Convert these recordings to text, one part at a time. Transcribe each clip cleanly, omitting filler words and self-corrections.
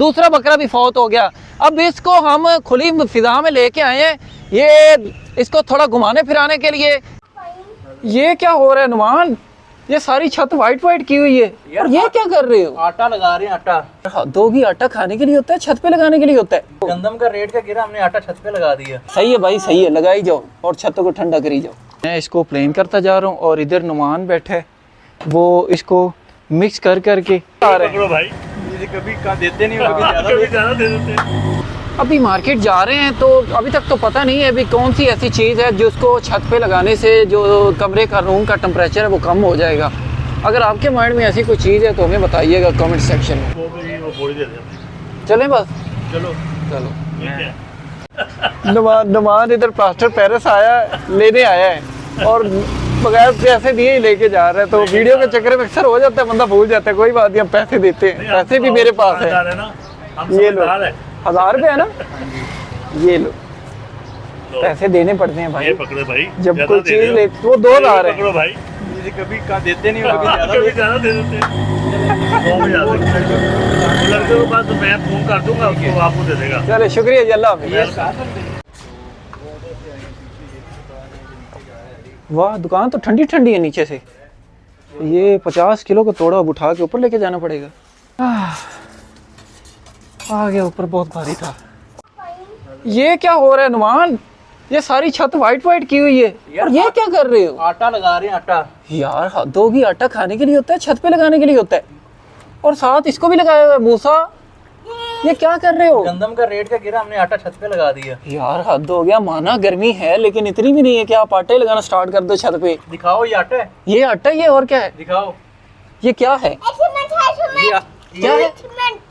दूसरा बकरा भी फौत हो गया। अब इसको हम खुली फिजा में लेके आए हैं, ये इसको थोड़ा घुमाने फिराने के लिए। ये क्या हो रहा है नुमान, ये सारी छत वाइट वाइट की हुई है और ये क्या कर रहे हो? आटा लगा रहे हैं। आटा दो भी आटा खाने के लिए होता है, छत पे लगाने के लिए होता है? गंदम का रेट का गिरा, हमने आटा छत पे लगा दिया। सही है भाई, सही है, लगाई जाओ और छतों को ठंडा करी जाओ। मैं इसको प्लेन करता जा रहा हूँ और इधर नुमान बैठा है, वो इसको मिक्स कर करके आ रहे हैं। भाई कभी का देते नहीं, कभी ज्यादा दे देते हैं। अभी मार्केट जा रहे हैं तो अभी तक तो पता नहीं है अभी कौन सी ऐसी चीज़ है जिसको छत पे लगाने से जो कमरे का रूम का टेम्परेचर है वो कम हो जाएगा। अगर आपके माइंड में ऐसी कोई चीज़ है तो हमें बताइएगा कमेंट सेक्शन में। वो दे देते। चलें बस, चलो चलो। नुमान इधर प्लास्टर पेरिस लेने आया है और बगैर पैसे दिए ही लेके जा रहा है, तो वीडियो के चक्कर में अक्सर हो जाता है, बंदा भूल जाता है। कोई बात नहीं, हम पैसे देते हैं, पैसे भी मेरे पास है। ये लो 1000 रुपये है ना, ये लो पैसे देने पड़ते हैं भाई। पकड़ो भाई, जब कोई चीज ले वो 2000 है। पकड़ो भाई, कभी का देते नहीं, कभी ज्यादा दे देते हैं। तो मैं फोन कर दूंगा उसको, आपको दे देगा। चलो शुक्रिया जी, अल्लाह हाफिज़। वाह, दुकान तो ठंडी ठंडी है नीचे से। ये 50 किलो का तोड़ा अब उठा के ऊपर लेके जाना पड़ेगा। आ गया ऊपर, बहुत भारी था। ये क्या हो रहा है नुमान, ये सारी छत वाइट वाइट की हुई है और ये क्या कर रहे हो? आटा लगा रहे हैं। आटा यार दो भी आटा खाने के लिए होता है, छत पे लगाने के लिए होता है, और साथ इसको भी लगाया हुआ है। मूसा, ये क्या कर रहे हो? गंदम का रेट का गिरा, हमने आटा छत पे लगा दिया। यार हद हो गया, माना गर्मी है लेकिन इतनी भी नहीं है कि आप आटे लगाना स्टार्ट कर दो छत पे। दिखाओ, ये आटा है। ये आटा ही है और क्या है? दिखाओ, ये क्या है? क्या है?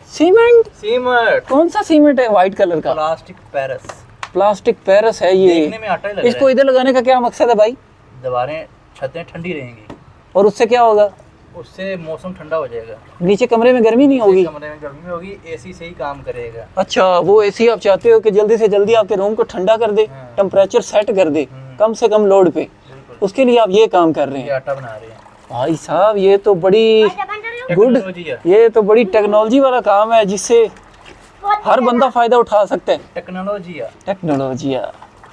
सीमेंट। सीमेंट। कौन सा सीमेंट है? व्हाइट कलर का प्लास्टिक पेरिस। प्लास्टिक पेरिस है ये। देखने में आटा ही लग रहा है। इसको इधर लगाने का क्या मकसद है भाई? दीवारें छतें ठंडी रहेंगी। और उससे क्या होगा? उससे मौसम ठंडा हो जाएगा, नीचे कमरे में गर्मी नहीं होगी। कमरे में गर्मी होगी, एसी से ही काम करेगा। अच्छा, वो एसी आप चाहते हो कि जल्दी से जल्दी आपके रूम को ठंडा कर दे, टेम्परेचर सेट कर दे कम से कम लोड पे, उसके लिए आप ये काम कर रहे ये हैं। आटा बना रहे हैं भाई साहब, ये तो बड़ी गुड, ये तो बड़ी टेक्नोलॉजी वाला काम है जिससे हर बंदा फायदा उठा सकता है। टेक्नोलॉजी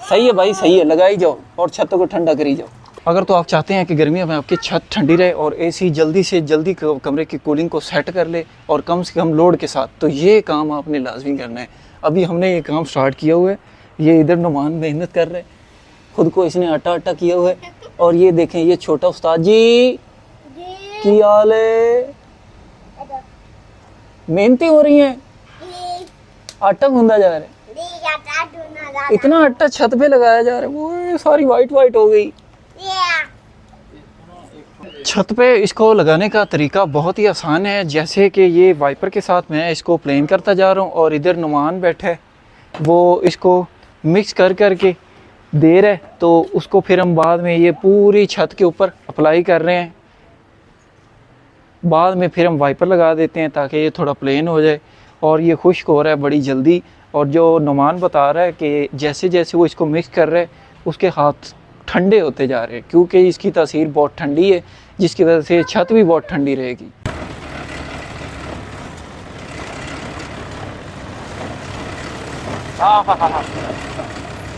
सही है भाई, सही है, लगाई जाओ और छतों को ठंडा करी जाओ। अगर तो आप चाहते हैं कि गर्मियों में आपकी छत ठंडी रहे और एसी जल्दी से जल्दी कमरे की कूलिंग को सेट कर ले और कम से कम लोड के साथ, तो ये काम आपने लाजमी करना है। अभी हमने ये काम स्टार्ट किया हुआ है। ये इधर नुमान मेहनत कर रहे हैं, खुद को इसने आटा किया हुआ है। और ये देखें, ये छोटा उस्ताद जी की हाल है, मेहनती हो रही हैं, आटा गूंदा जा रहा है। इतना आटा छत पे लगाया जा रहा है, वो सारी वाइट वाइट हो गई। छत पे इसको लगाने का तरीका बहुत ही आसान है। जैसे कि ये वाइपर के साथ मैं इसको प्लेन करता जा रहा हूँ और इधर नुमान बैठा है, वो इसको मिक्स कर करके दे रहा है, तो उसको फिर हम बाद में ये पूरी छत के ऊपर अप्लाई कर रहे हैं। बाद में फिर हम वाइपर लगा देते हैं ताकि ये थोड़ा प्लेन हो जाए। और ये खुश्क हो रहा है बड़ी जल्दी। और जो नुमान बता रहा है कि जैसे जैसे वो इसको मिक्स कर रहा है उसके हाथ ठंडे होते जा रहे हैं, क्योंकि इसकी तासीर बहुत ठंडी है, जिसकी वजह से छत भी बहुत ठंडी रहेगी।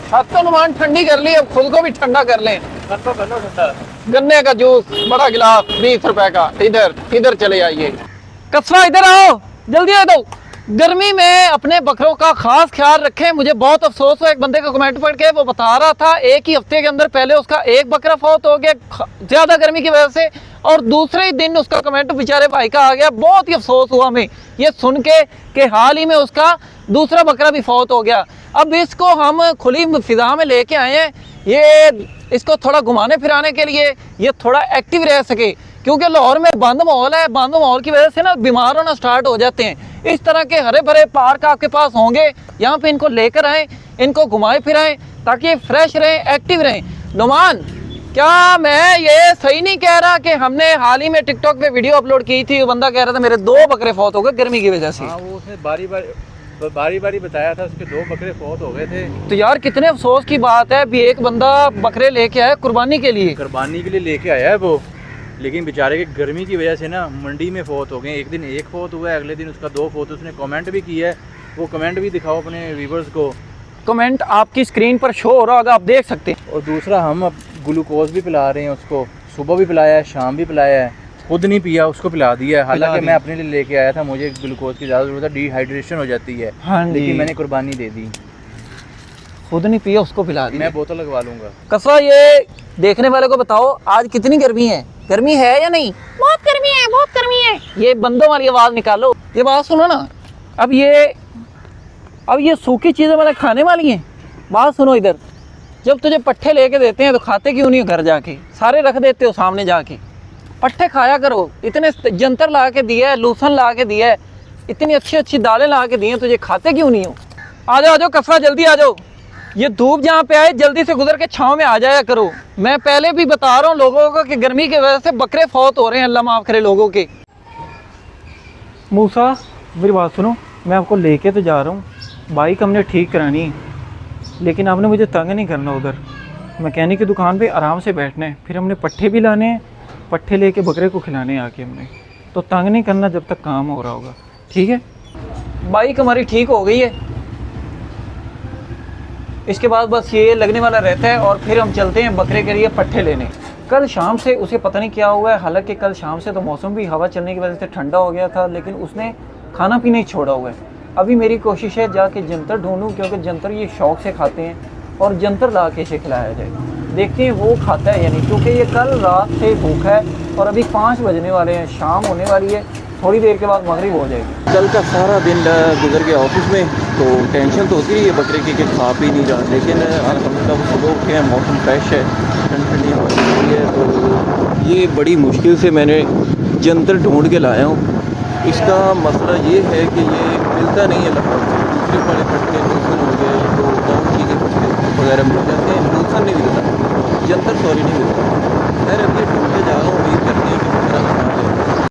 छत तो नुमान ठंडी कर ली, अब खुद को भी ठंडा कर लें। गन्ने का जूस बड़ा गिलास 20 रुपए का, इधर चले आइए। कस्बा इधर आओ, जल्दी आ दो। गर्मी में अपने बकरों का खास ख्याल रखें। मुझे बहुत अफसोस हुआ, एक बंदे का कमेंट पढ़ के, वो बता रहा था एक ही हफ्ते के अंदर पहले उसका एक बकरा फौत हो गया ज्यादा गर्मी की वजह से, और दूसरे ही दिन उसका कमेंट बेचारे भाई का आ गया। बहुत ही अफसोस हुआ हमें ये सुन के कि हाल ही में उसका दूसरा बकरा भी फौत हो गया। अब इसको हम खुली फिजा में लेके आए हैं, ये इसको थोड़ा घुमाने फिराने के लिए, ये थोड़ा एक्टिव रह सके, क्योंकि लाहौर में बंद माहौल है। बंद माहौल की वजह से ना बीमार होना स्टार्ट हो जाते हैं। इस तरह के हरे भरे पार्क आपके पास होंगे, यहाँ पे इनको लेकर आएँ, इनको घुमाएं फिराएं ताकि ये फ्रेश रहें, एक्टिव रहें। नुमान, क्या मैं ये सही नहीं कह रहा कि हमने हाल ही में टिकटॉक पे वीडियो अपलोड की थी, वो बंदा कह रहा था मेरे 2 बकरे फौत हो गए गर्मी की वजह से। हाँ, वो उसने बारी बारी बताया था, उसके 2 बकरे फौत हो गए थे। तो यार कितने अफसोस की बात है, भी एक बंदा बकरे लेके आया कुर्बानी के लिए लेके आया है वो, लेकिन बेचारे के गर्मी की वजह से ना मंडी में फ़ौत हो गए। एक दिन एक फ़ौत हुआ है, अगले दिन उसका 2 फ़ौत। उसने कमेंट भी किया है, वो कमेंट भी दिखाओ अपने व्यूवर्स को। कमेंट आपकी स्क्रीन पर शो हो रहा होगा, आप देख सकते हैं। और दूसरा, हम अब ग्लूकोज भी पिला रहे हैं उसको। सुबह भी पिलाया है, शाम भी पिलाया है, खुद नहीं पिया, उसको पिला दिया है। हालांकि मैं अपने लिए लेके आया था, मुझे ग्लूकोज की ज़्यादा ज़रूरत है, डिहाइड्रेशन हो जाती है। हाँ जी। लेकिन मैंने कुर्बानी दे दी, खुद नहीं पिया, उसको पिला दी। मैं बोतल लगवा लूँगा। कसवा, ये देखने वाले को बताओ आज कितनी गर्मी है? गर्मी है या नहीं? बहुत गर्मी है, बहुत गर्मी है। ये बंदों वाली आवाज़ निकालो, ये बात सुनो ना। अब ये सूखी चीज़ें मैंने खाने वाली हैं। बात सुनो इधर, जब तुझे पट्ठे लेके देते हैं तो खाते क्यों नहीं हो? घर जाके सारे रख देते हो सामने जाके। पट्ठे खाया करो। इतने जंतर ला के दिया है, लूसन ला के दिया है, इतनी अच्छी अच्छी दालें ला के दी हैं, तुझे खाते क्यों नहीं हो? आ जाओ कसवा, जल्दी आ जाओ। ये धूप जहाँ पे आए जल्दी से गुजर के छाँव में आ जाया करो। मैं पहले भी बता रहा हूँ लोगों को कि गर्मी की वजह से बकरे फौत हो रहे हैं, अल्लाह माफ़ करे लोगों के। मूसा, मेरी बात सुनो, मैं आपको लेके तो जा रहा हूँ, बाइक हमने ठीक करानी है, लेकिन आपने मुझे तंग नहीं करना। उधर मैकेनिक की दुकान पे आराम से बैठना है, फिर हमने पट्ठे भी लाने हैं, पट्ठे लेके बकरे को खिलाने हैं आके हमने। तो तंग नहीं करना जब तक काम हो रहा होगा, ठीक है? बाइक हमारी ठीक हो गई है, इसके बाद बस ये लगने वाला रहता है और फिर हम चलते हैं बकरे के लिए पट्ठे लेने। कल शाम से उसे पता नहीं क्या हुआ है, हालांकि कल शाम से तो मौसम भी हवा चलने की वजह से ठंडा हो गया था, लेकिन उसने खाना पीना ही छोड़ा हुआ है। अभी मेरी कोशिश है जाके जंतर ढूंढूं, क्योंकि जंतर ये शौक से खाते हैं और जंतर ला के इसे खिलाया जाए। देखते हैं वो खाता है या नहीं, क्योंकि ये कल रात से भूखा है और अभी 5 बजने वाले हैं, शाम होने वाली है, थोड़ी देर के बाद मगरिब हो जाएगी। कल का सारा दिन गुजर गया ऑफिस में, तो टेंशन तो होती है बकरे की कि खा पी नहीं रहा, लेकिन अल्हम्दुलिल्लाह सुबह उठे हैं, मौसम फ्रेश है, ठंडी हवा चल रही है। तो ये बड़ी मुश्किल से मैंने जंतर ढूंढ के लाया हूँ। इसका मसला ये है कि ये मिलता नहीं है लगभग। दूसरे बड़े पट्टे लूसन हो गए, तो और चीज़ें पट्टे वगैरह मिल जाते हैं, लूसन नहीं मिलता, जंतर सॉरी नहीं मिलता।